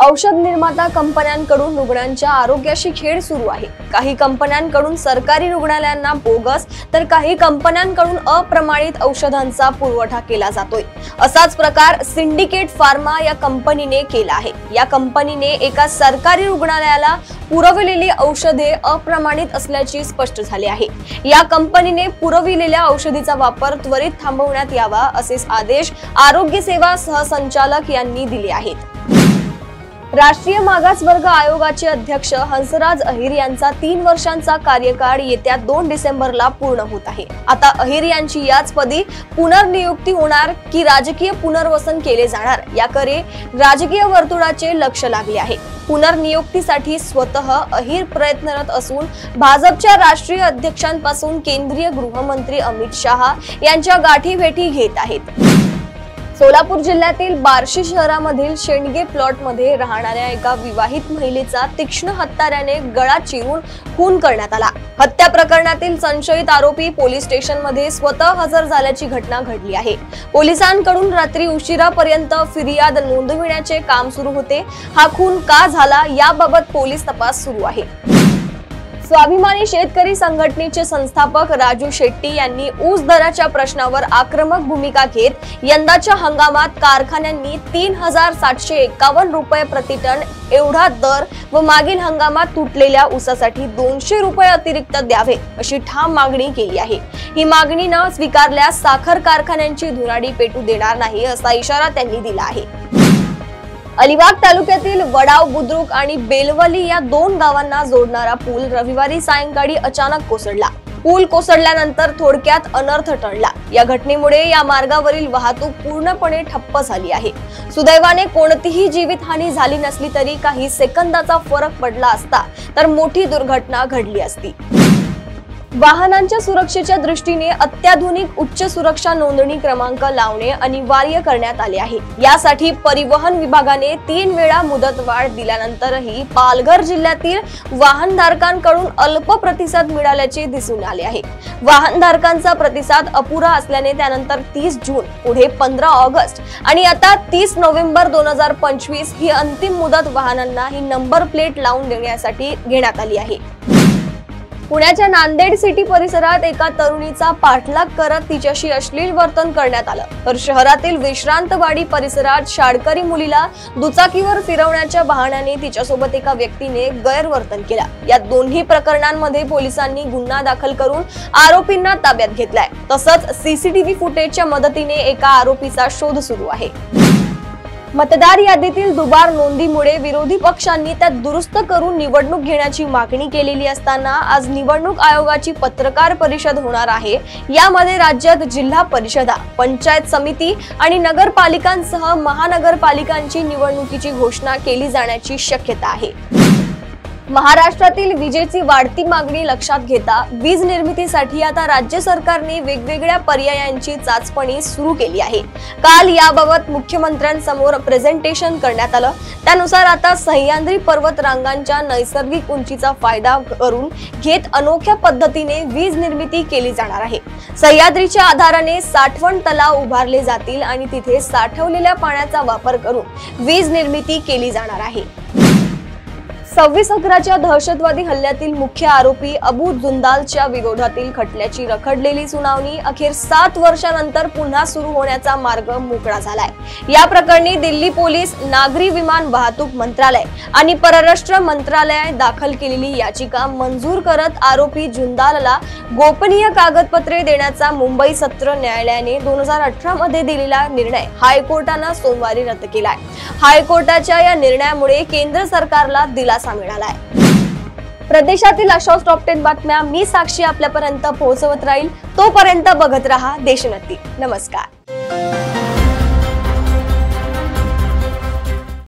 औषध निर्माता कंपन्यांकडून रुग्णांच्या आरोग्याशी खेळ सुरू आहे। काही कंपन्यांकडून सरकारी रुग्णालयांना बोगस तर काही कंपन्यांकडून अप्रमाणित औषधांचा पुरवठा केला जातोय। असाच प्रकार सिंडिकेट फार्मा या कंपनीने केला आहे। या कंपनीने एका सरकारी रुग्णालयाला पुरवलेली औषधे अप्रमाणित असल्याचे स्पष्ट झाले आहे। या कंपनीने पुरविलेल्या औषधीचा वापर त्वरित थांबवण्यात यावा असे आदेश आरोग्य सेवा सहसंचालक यांनी दिले आहेत। राष्ट्रीय मागासवर्ग आयोगाचे अध्यक्ष हंसराज अहिर यांचा 3 वर्षांचा कार्यकाळ येत्या 2 डिसेंबरला पूर्ण होत आहे। आता अहिर यांची याच पदी पुनर्नियुक्ती होणार की राजकीय पुनर्वसन केले जाणार याकडे राजकीय वर्तुळाचे लक्ष लागले आहे। पुनर्नियुक्तीसाठी स्वतः अहिर प्रयत्नरत असून भाजपच्या राष्ट्रीय अध्यक्षांपासून केंद्रीय गृहमंत्री अमित शहा यांच्या गाठीभेटी घेत आहेत। सोलापूर जिल्ह्यातील बार्शी शहरामधील शेंडगे प्लॉट मध्ये राहणाऱ्या एका विवाहित महिलेचा तीक्ष्ण हत्याराने गळा चिरून खून करण्यात आला। हत्या प्रकरणातील संशयित आरोपी पोलीस स्टेशन मध्ये स्वतः हजर झाल्याची घटना घडली आहे। पोलिसांकडून रात्री उशिरापर्यंत फिर्याद नोंदविण्याचे काम सुरू होते। हा खून का झाला याबाबत पोलीस तपास सुरू आहे। स्वाभिमानी शेतकरी संघटनेचे संस्थापक राजू शेट्टी यांनी ऊस दराच्या प्रश्नावर आक्रमक भूमिका घेत यंदाच्या हंगामात कारखान्यांनी 3751 रुपये प्रति टन एवढा दर व मागील हंगामात तुटलेल्या ऊसासाठी 200 रुपये अतिरिक्त द्यावे अशी ठाम मागणी केली आहे। ही मागणी न स्वीकारल्यास साखर कारखान्यांची धुराडी पेटू देणार नाही असा इशारा त्यांनी दिला आहे। अलिबाग तालुक्यातील वडाव बुद्रुक आणि बेलवली या 2 गावांना जोडणारा पूल रविवारी सायंकाळी अचानक कोसळला। पूल कोसळल्यानंतर थोडक्यात अनर्थ टळला। या घटनेमुळे या मार्गावरील वाहतूक पूर्णपणे ठप्प झाली आहे। सुदैवाने कोणतीही जीवितहानी झाली नसली तरी काही सेकंदाचा फरक पडला असता तर मोठी दुर्घटना घडली असती। वाहनांच्या सुरक्षेच्या दृष्टीने अत्याधुनिक उच्च सुरक्षा नोंदणी क्रमांक लावणे अनिवार्य करण्यात आले आहे। यासाठी परिवहन विभागाने 3 वेळा मुदतवाढ दिल्यानंतरही पालघर जिल्ह्यातील वाहनधारकांकडून अल्प प्रतिसाद मिळाल्याचे दिसून आले आहे। वाहनधारकांचा प्रतिसाद अपुरा असल्याने त्यानंतर 30 जून, पुढे 15 ऑगस्ट आणि आता 30 नोव्हेंबर 2025 ही अंतिम मुदत वाहनांना ही नंबर प्लेट लावून देण्यासाठी घेण्यात आली आहे। पुण्याच्या नांदेड सिटी परिसरात एका तरुणीचा पाठलाग करत तिच्याशी अश्लील वर्तन करण्यात आलं, तर शहरातील विश्रांतवाडी परिसरात शाळकरी मुलीला दुचाकीवर फिरवण्याच्या बहाण्याने तिच्यासोबत एका व्यक्तीने गैरवर्तन केलं। या दोन्ही प्रकरणांमध्ये पोलिसांनी गुन्हा दाखल करून आरोपींना ताब्यात घेतलाय। तसंच सीसीटीव्ही फुटेजच्या मदतीने एका आरोपीचा शोध सुरू आहे। मतदार यादीतील दुबार नोंदीमुळे विरोधी पक्षांनी त्यात दुरुस्त करून निवडणूक घेण्याची मागणी केलेली असताना आज निवडणूक आयोगाची पत्रकार परिषद होणार आहे। यामध्ये राज्यात जिल्हा परिषदा, पंचायत समिती आणि नगरपालिकांसह महानगरपालिकांची निवडणुकीची घोषणा केली जाण्याची शक्यता आहे। महाराष्ट्रातील विजेची वाढती मागणी लक्षात घेता वीज निर्मितीसाठी आता राज्य सरकारने वेगवेगळ्या पर्यायांची चाचपणी सुरू केली आहे। काल याबाबत मुख्यमंत्र्यांसमोर प्रेझेंटेशन करण्यात आलं। त्यानुसार आता सह्याद्री पर्वत रांगांच्या नैसर्गिक उंचीचा फायदा करून घेत अनोख्या पद्धतीने वीज निर्मिती केली जाणार आहे। सह्याद्रीच्या आधाराने साठवण तलाव उभारले जातील आणि तिथे साठवलेल्या पाण्याचा वापर करून वीज निर्मिती केली जाणार आहे। 26/11च्या दहशतवादी हल्ल्यातील मुख्य आरोपी अबू जुंदालच्या विरोधातील खटल्याची रखडलेली सुनावणी अखेर 7 वर्षांनंतर पुन्हा सुरू होण्याचा मार्ग मोकळा झालाय। या प्रकरणी दिल्ली पोलीस, नागरी विमान वाहतूक मंत्रालय आणि परराष्ट्र मंत्रालयाने दाखल केलेली याचिका मंजूर करत आरोपी जुंदालला गोपनीय कागदपत्रे देण्याचा मुंबई सत्र न्यायालयाने 2018 मध्ये दिलेला निर्णय हायकोर्टाने सोमवारी रद्द केलाय। हायकोर्टाच्या या निर्णयामुळे केंद्र सरकारला दिलासा मिळालाय। प्रदेशातील अशा टॉप 10 बातम्या मी साक्षी आपल्यापर्यंत पोहोचवत राहील। तोपर्यंत बघत रहा देशोन्नती। नमस्कार।